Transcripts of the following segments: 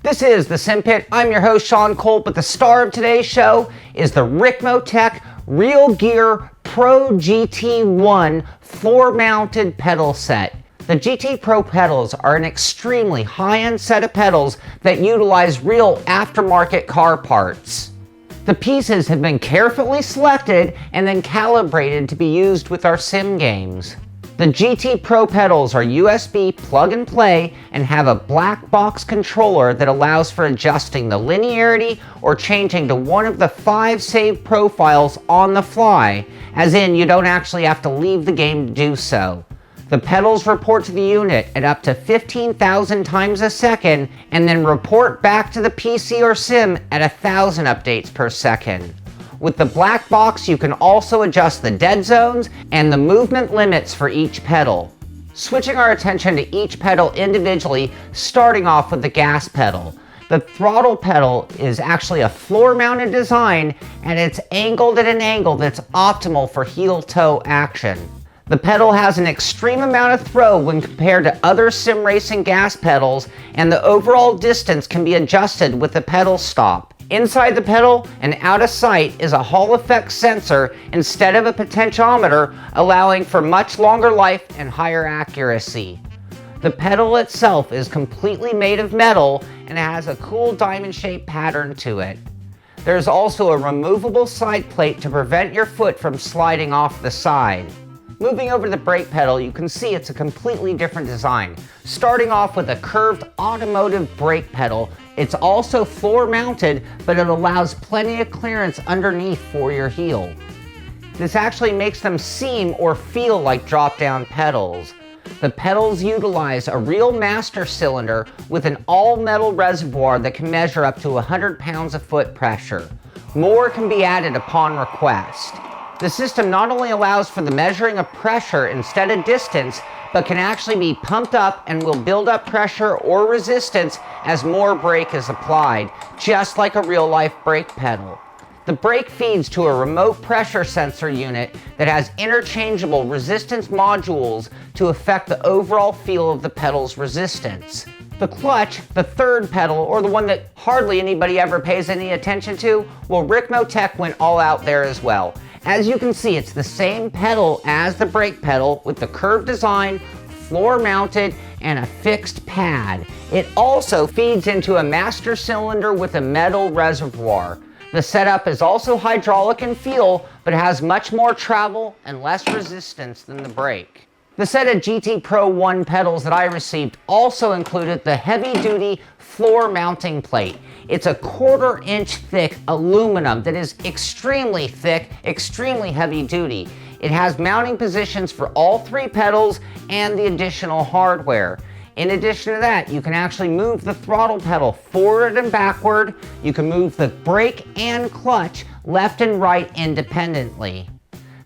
This is the Simpit. I'm your host, Sean Cole, but the star of today's show is the Ricmotech Real Gear Pro Gt1 floor-mounted pedal set. The GT Pro pedals are an extremely high-end set of pedals that utilize real aftermarket car parts. The pieces have been carefully selected and then calibrated to be used with our sim games. The GT Pro pedals are USB plug and play and have a black box controller that allows for adjusting the linearity or changing to one of the 5 saved profiles on the fly, as in you don't actually have to leave the game to do so. The pedals report to the unit at up to 15,000 times a second and then report back to the PC or sim at 1,000 updates per second. With the black box, you can also adjust the dead zones and the movement limits for each pedal. Switching our attention to each pedal individually, starting off with the gas pedal. The throttle pedal is actually a floor-mounted design and it's angled at an angle that's optimal for heel-toe action. The pedal has an extreme amount of throw when compared to other sim racing gas pedals, and the overall distance can be adjusted with the pedal stop. Inside the pedal and out of sight is a Hall effect sensor instead of a potentiometer, allowing for much longer life and higher accuracy. The pedal itself is completely made of metal and has a cool diamond-shaped pattern to it. There's also a removable side plate to prevent your foot from sliding off the side. Moving over to the brake pedal, you can see it's a completely different design. Starting off with a curved automotive brake pedal, it's also floor mounted, but it allows plenty of clearance underneath for your heel. This actually makes them seem or feel like drop-down pedals. The pedals utilize a real master cylinder with an all-metal reservoir that can measure up to 100 pounds of foot pressure. More can be added upon request. The system not only allows for the measuring of pressure instead of distance, but can actually be pumped up and will build up pressure or resistance as more brake is applied, just like a real-life brake pedal. The brake feeds to a remote pressure sensor unit that has interchangeable resistance modules to affect the overall feel of the pedal's resistance. The clutch, the third pedal, or the one that hardly anybody ever pays any attention to, well, Ricmotech went all out there as well. As you can see, it's the same pedal as the brake pedal with the curved design, floor mounted, and a fixed pad. It also feeds into a master cylinder with a metal reservoir. The setup is also hydraulic in feel, but has much more travel and less resistance than the brake. The set of GT Pro 1 pedals that I received also included the heavy-duty floor mounting plate. It's a 1/4 inch thick aluminum that is extremely thick, extremely heavy duty. It has mounting positions for all 3 pedals and the additional hardware. In addition to that, you can actually move the throttle pedal forward and backward. You can move the brake and clutch left and right independently.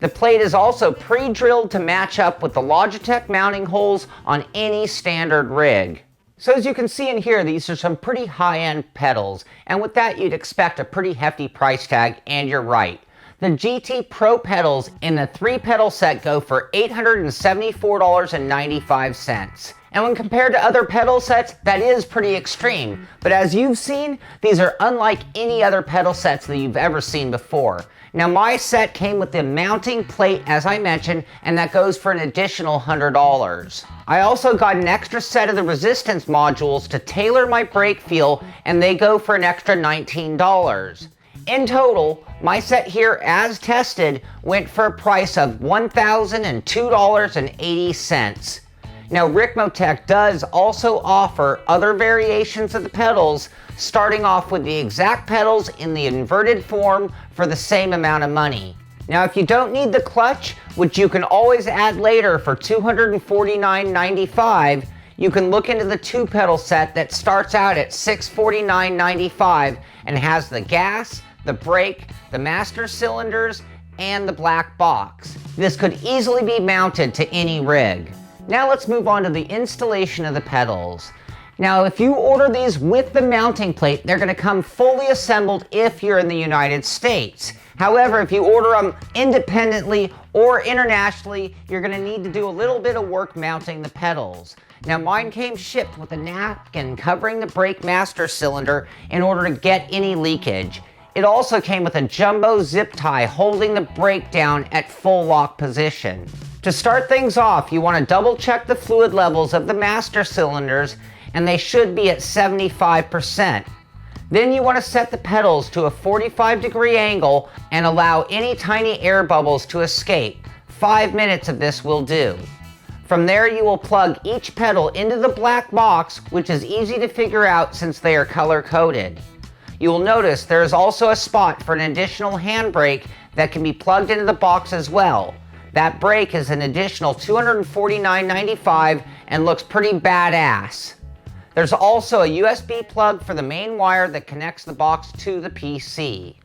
The plate is also pre-drilled to match up with the Logitech mounting holes on any standard rig. So as you can see and hear, these are some pretty high-end pedals, and with that you'd expect a pretty hefty price tag, and you're right. The GT Pro pedals in the 3-pedal set go for $874.95. And when compared to other pedal sets, that is pretty extreme. But as you've seen, these are unlike any other pedal sets that you've ever seen before. Now my set came with the mounting plate, as I mentioned, and that goes for an additional $100. I also got an extra set of the resistance modules to tailor my brake feel, and they go for an extra $19. In total, my set here, as tested, went for a price of $1,002.80. Now Ricmotech does also offer other variations of the pedals, starting off with the exact pedals in the inverted form for the same amount of money. Now if you don't need the clutch, which you can always add later for $249.95, you can look into the 2-pedal set that starts out at $649.95 and has the gas, the brake, the master cylinders, and the black box. This could easily be mounted to any rig. Now let's move on to the installation of the pedals. Now if you order these with the mounting plate, they're going to come fully assembled if you're in the United States. However, if you order them independently or internationally, you're going to need to do a little bit of work mounting the pedals. Now mine came shipped with a napkin covering the brake master cylinder in order to get any leakage. It also came with a jumbo zip tie holding the brake down at full lock position. To start things off, you want to double check the fluid levels of the master cylinders, and they should be at 75%. Then you want to set the pedals to a 45-degree angle and allow any tiny air bubbles to escape. 5 minutes of this will do. From there, you will plug each pedal into the black box, which is easy to figure out since they are color-coded. You will notice there is also a spot for an additional handbrake that can be plugged into the box as well. That brake is an additional $249.95 and looks pretty badass. There's also a USB plug for the main wire that connects the box to the PC.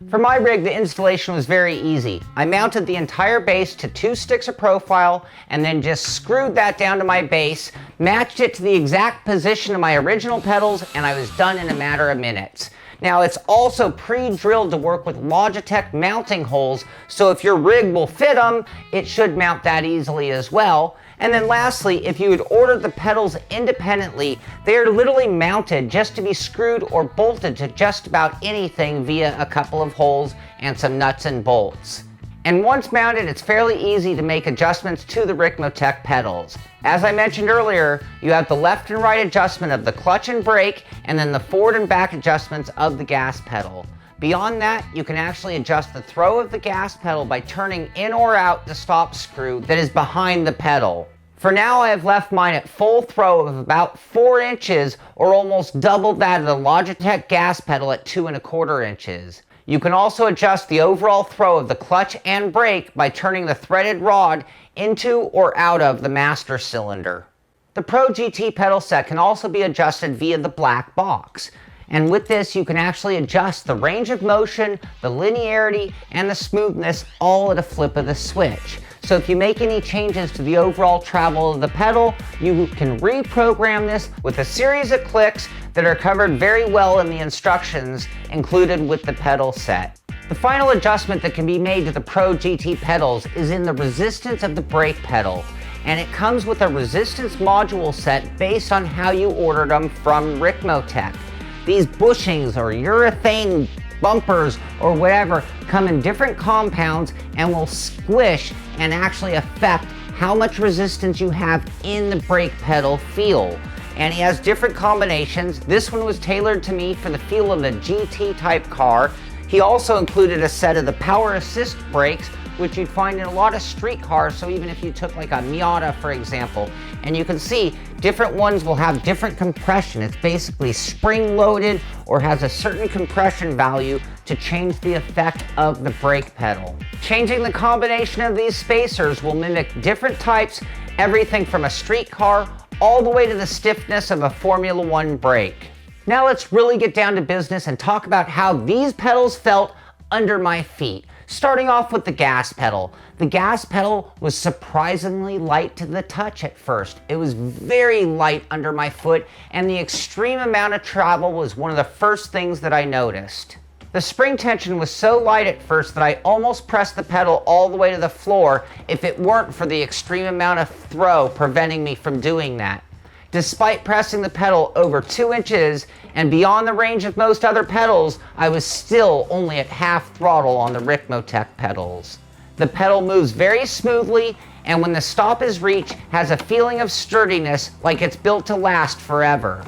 For my rig, the installation was very easy. I mounted the entire base to 2 sticks of profile and then just screwed that down to my base, matched it to the exact position of my original pedals, and I was done in a matter of minutes. Now it's also pre-drilled to work with Logitech mounting holes, so if your rig will fit them, it should mount that easily as well. And then lastly, if you had ordered the pedals independently, they are literally mounted just to be screwed or bolted to just about anything via a couple of holes and some nuts and bolts. And once mounted, it's fairly easy to make adjustments to the Ricmotech pedals. As I mentioned earlier, you have the left and right adjustment of the clutch and brake, and then the forward and back adjustments of the gas pedal. Beyond that, you can actually adjust the throw of the gas pedal by turning in or out the stop screw that is behind the pedal. For now, I have left mine at full throw of about 4 inches, or almost double that of the Logitech gas pedal at 2¼ inches. You can also adjust the overall throw of the clutch and brake by turning the threaded rod into or out of the master cylinder. The Pro GT pedal set can also be adjusted via the black box. And with this, you can actually adjust the range of motion, the linearity, and the smoothness all at a flip of the switch. So if you make any changes to the overall travel of the pedal, you can reprogram this with a series of clicks that are covered very well in the instructions included with the pedal set. The final adjustment that can be made to the Pro GT pedals is in the resistance of the brake pedal, and it comes with a resistance module set based on how you ordered them from Ricmotech. These bushings or urethane bumpers or whatever come in different compounds and will squish and actually affect how much resistance you have in the brake pedal feel. And he has different combinations. This one was tailored to me for the feel of a GT type car. He also included a set of the power assist brakes, which you'd find in a lot of street cars. So even if you took like a Miata, for example, and you can see different ones will have different compression. It's basically spring loaded or has a certain compression value to change the effect of the brake pedal. Changing the combination of these spacers will mimic different types, everything from a street car all the way to the stiffness of a Formula One brake. Now let's really get down to business and talk about how these pedals felt under my feet. Starting off with the gas pedal. The gas pedal was surprisingly light to the touch at first. It was very light under my foot, and the extreme amount of travel was one of the first things that I noticed. The spring tension was so light at first that I almost pressed the pedal all the way to the floor if it weren't for the extreme amount of throw preventing me from doing that. Despite pressing the pedal over 2 inches and beyond the range of most other pedals, I was still only at half throttle on the Ricmotech pedals. The pedal moves very smoothly, and when the stop is reached, has a feeling of sturdiness like it's built to last forever.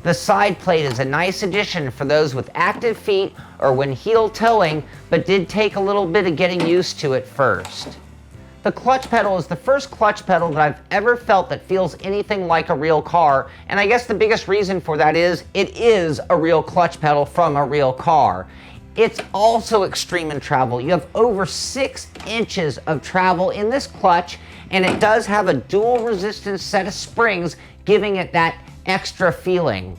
The side plate is a nice addition for those with active feet or when heel toeing, but did take a little bit of getting used to at first. The clutch pedal is the first clutch pedal that I've ever felt that feels anything like a real car, and I guess the biggest reason for that is it is a real clutch pedal from a real car. It's also extreme in travel. You have over 6 inches of travel in this clutch, and it does have a dual resistance set of springs, giving it that extra feeling.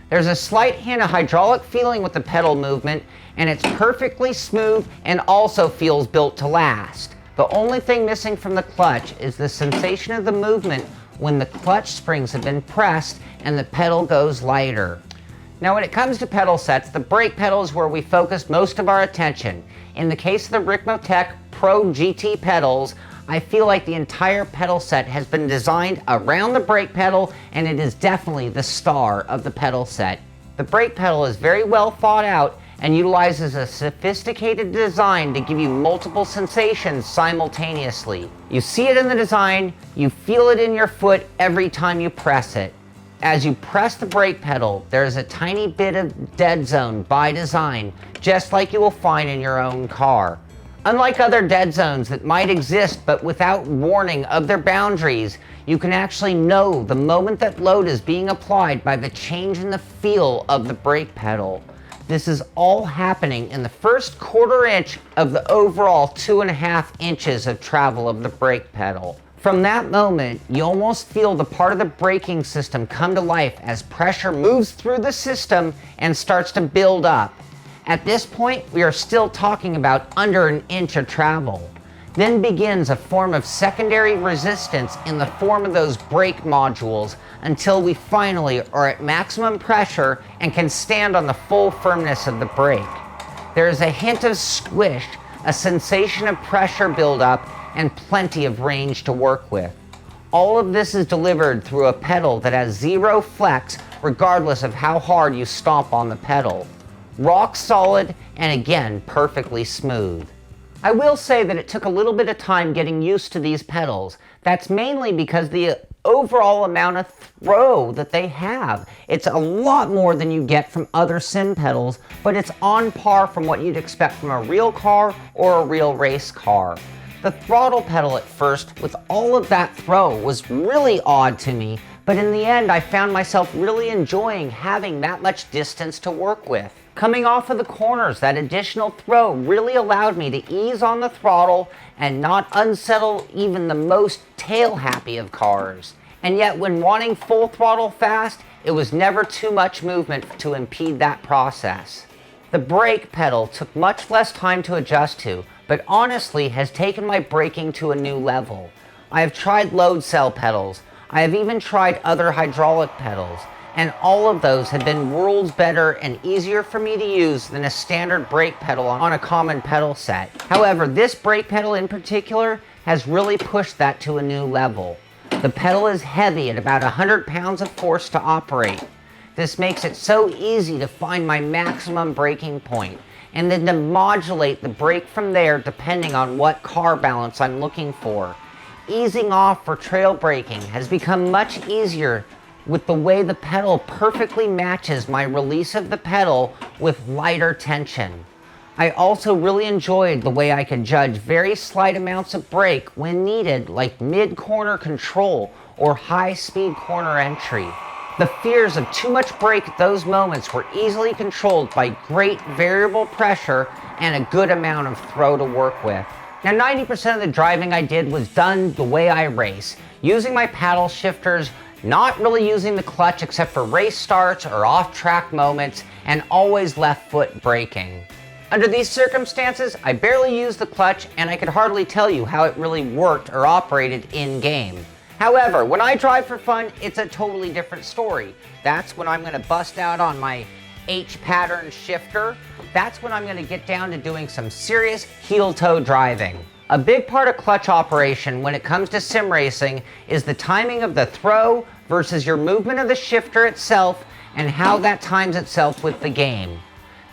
There's a slight hint of hydraulic feeling with the pedal movement, and it's perfectly smooth and also feels built to last. The only thing missing from the clutch is the sensation of the movement when the clutch springs have been pressed and the pedal goes lighter. Now when it comes to pedal sets, the brake pedal is where we focus most of our attention. In the case of the Ricmotech Pro GT pedals, I feel like the entire pedal set has been designed around the brake pedal, and it is definitely the star of the pedal set. The brake pedal is very well thought out and utilizes a sophisticated design to give you multiple sensations simultaneously. You see it in the design, you feel it in your foot every time you press it. As you press the brake pedal, there is a tiny bit of dead zone by design, just like you will find in your own car. Unlike other dead zones that might exist but without warning of their boundaries, you can actually know the moment that load is being applied by the change in the feel of the brake pedal. This is all happening in the first quarter inch of the overall 2.5 inches of travel of the brake pedal. From that moment, you almost feel the part of the braking system come to life as pressure moves through the system and starts to build up. At this point, we are still talking about under an inch of travel. Then begins a form of secondary resistance in the form of those brake modules until we finally are at maximum pressure and can stand on the full firmness of the brake. There is a hint of squish, a sensation of pressure buildup, and plenty of range to work with. All of this is delivered through a pedal that has zero flex regardless of how hard you stomp on the pedal. Rock solid and again perfectly smooth. I will say that it took a little bit of time getting used to these pedals. That's mainly because the overall amount of throw that they have. It's a lot more than you get from other sim pedals, but it's on par from what you'd expect from a real car or a real race car. The throttle pedal at first, with all of that throw, was really odd to me, but in the end I found myself really enjoying having that much distance to work with. Coming off of the corners, that additional throw really allowed me to ease on the throttle and not unsettle even the most tail-happy of cars. And yet when wanting full throttle fast, it was never too much movement to impede that process. The brake pedal took much less time to adjust to, but honestly has taken my braking to a new level. I have tried load cell pedals, I have even tried other hydraulic pedals, and all of those have been worlds better and easier for me to use than a standard brake pedal on a common pedal set. However, this brake pedal in particular has really pushed that to a new level. The pedal is heavy at about 100 pounds of force to operate. This makes it so easy to find my maximum braking point, and then to modulate the brake from there depending on what car balance I'm looking for. Easing off for trail braking has become much easier with the way the pedal perfectly matches my release of the pedal with lighter tension. I also really enjoyed the way I could judge very slight amounts of brake when needed, like mid-corner control or high-speed corner entry. The fears of too much brake at those moments were easily controlled by great variable pressure and a good amount of throw to work with. Now 90% of the driving I did was done the way I race, using my paddle shifters, not really using the clutch except for race starts or off-track moments, and always left foot braking. Under these circumstances, I barely used the clutch and I could hardly tell you how it really worked or operated in-game. However, when I drive for fun, it's a totally different story. That's when I'm going to bust out on my H-pattern shifter. That's when I'm going to get down to doing some serious heel-toe driving. A big part of clutch operation when it comes to sim racing is the timing of the throw versus your movement of the shifter itself and how that times itself with the game.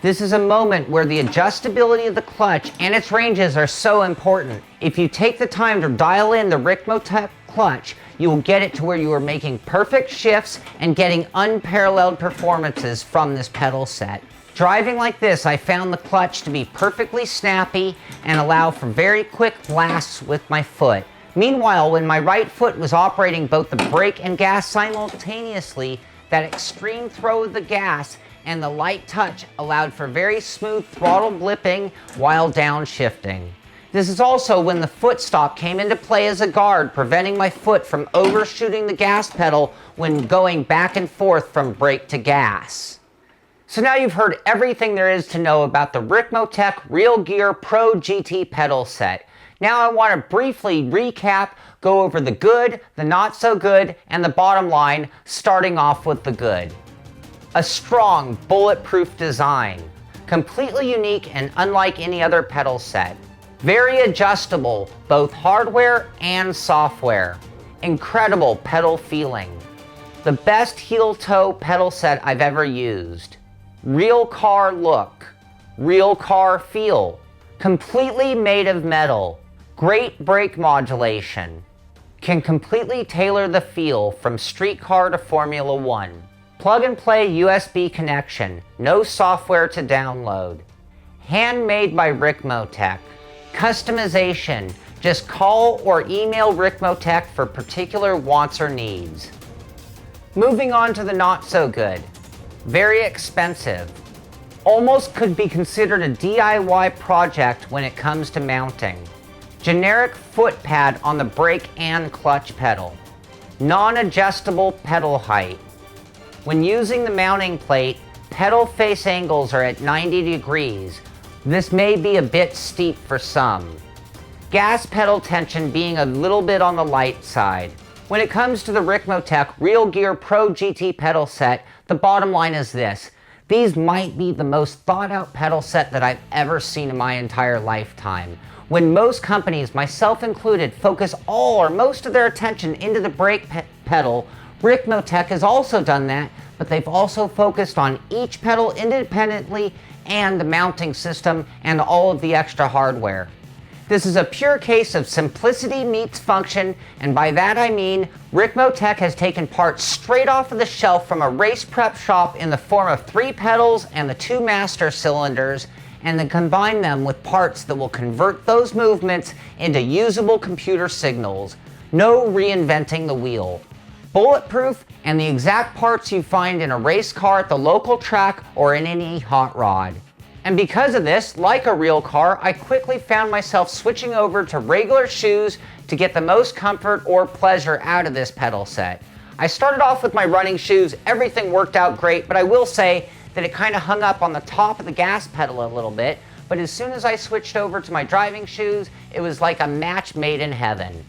This is a moment where the adjustability of the clutch and its ranges are so important. If you take the time to dial in the Ricmotech clutch, you will get it to where you are making perfect shifts and getting unparalleled performances from this pedal set. Driving like this, I found the clutch to be perfectly snappy and allow for very quick blasts with my foot. Meanwhile, when my right foot was operating both the brake and gas simultaneously, that extreme throw of the gas and the light touch allowed for very smooth throttle blipping while downshifting. This is also when the foot stop came into play as a guard, preventing my foot from overshooting the gas pedal when going back and forth from brake to gas. So now you've heard everything there is to know about the Ricmotech Real Gear Pro GT pedal set. Now I want to briefly recap, go over the good, the not so good, and the bottom line, starting off with the good. A strong, bulletproof design. Completely unique and unlike any other pedal set. Very adjustable, both hardware and software. Incredible pedal feeling. The best heel-toe pedal set I've ever used. Real car look. Real car feel. Completely made of metal. Great brake modulation. Can completely tailor the feel from street car to Formula One. Plug and play USB connection. No software to download. Handmade by Ricmotech. Customization. Just call or email Ricmotech for particular wants or needs. Moving on to the not so good. Very expensive. Almost could be considered a DIY project when it comes to mounting. Generic foot pad on the brake and clutch pedal. Non-adjustable pedal height. When using the mounting plate, pedal face angles are at 90 degrees. This may be a bit steep for some. Gas pedal tension being a little bit on the light side. When it comes to the Ricmotech Real Gear Pro GT pedal set, the bottom line is this. These might be the most thought out pedal set that I've ever seen in my entire lifetime. When most companies, myself included, focus all or most of their attention into the brake pedal, Ricmotech has also done that, but they've also focused on each pedal independently and the mounting system and all of the extra hardware. This is a pure case of simplicity meets function, and by that I mean Ricmotech has taken parts straight off of the shelf from a race prep shop in the form of 3 pedals and the 2 master cylinders, and then combine them with parts that will convert those movements into usable computer signals. No reinventing the wheel. Bulletproof and the exact parts you find in a race car at the local track or in any hot rod. And because of this, like a real car, I quickly found myself switching over to regular shoes to get the most comfort or pleasure out of this pedal set. I started off with my running shoes, everything worked out great, but I will say that it kind of hung up on the top of the gas pedal a little bit, but as soon as I switched over to my driving shoes, it was like a match made in heaven.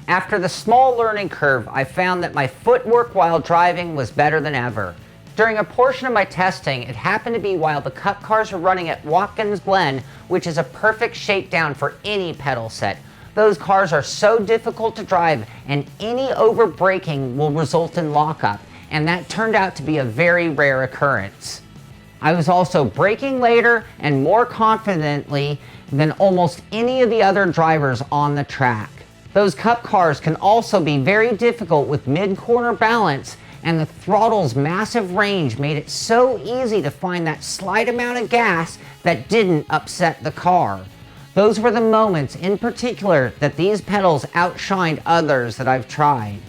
After the small learning curve, I found that my footwork while driving was better than ever. During a portion of my testing, it happened to be while the Cup cars were running at Watkins Glen, which is a perfect shakedown for any pedal set. Those cars are so difficult to drive, and any over-braking will result in lockup, and that turned out to be a very rare occurrence. I was also braking later and more confidently than almost any of the other drivers on the track. Those Cup cars can also be very difficult with mid-corner balance, and the throttle's massive range made it so easy to find that slight amount of gas that didn't upset the car. Those were the moments in particular that these pedals outshined others that I've tried.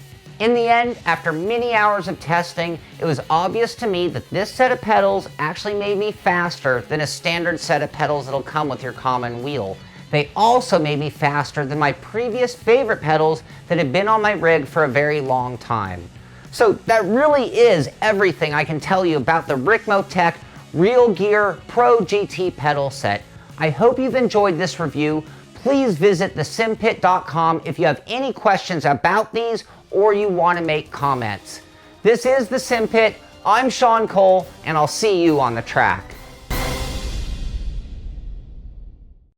In the end, after many hours of testing, it was obvious to me that this set of pedals actually made me faster than a standard set of pedals that'll come with your common wheel. They also made me faster than my previous favorite pedals that had been on my rig for a very long time. So that really is everything I can tell you about the Ricmotech Real Gear Pro GT pedal set. I hope you've enjoyed this review. Please visit thesimpit.com if you have any questions about these or you want to make comments. This is the Simpit. I'm Sean Cole, and I'll see you on the track.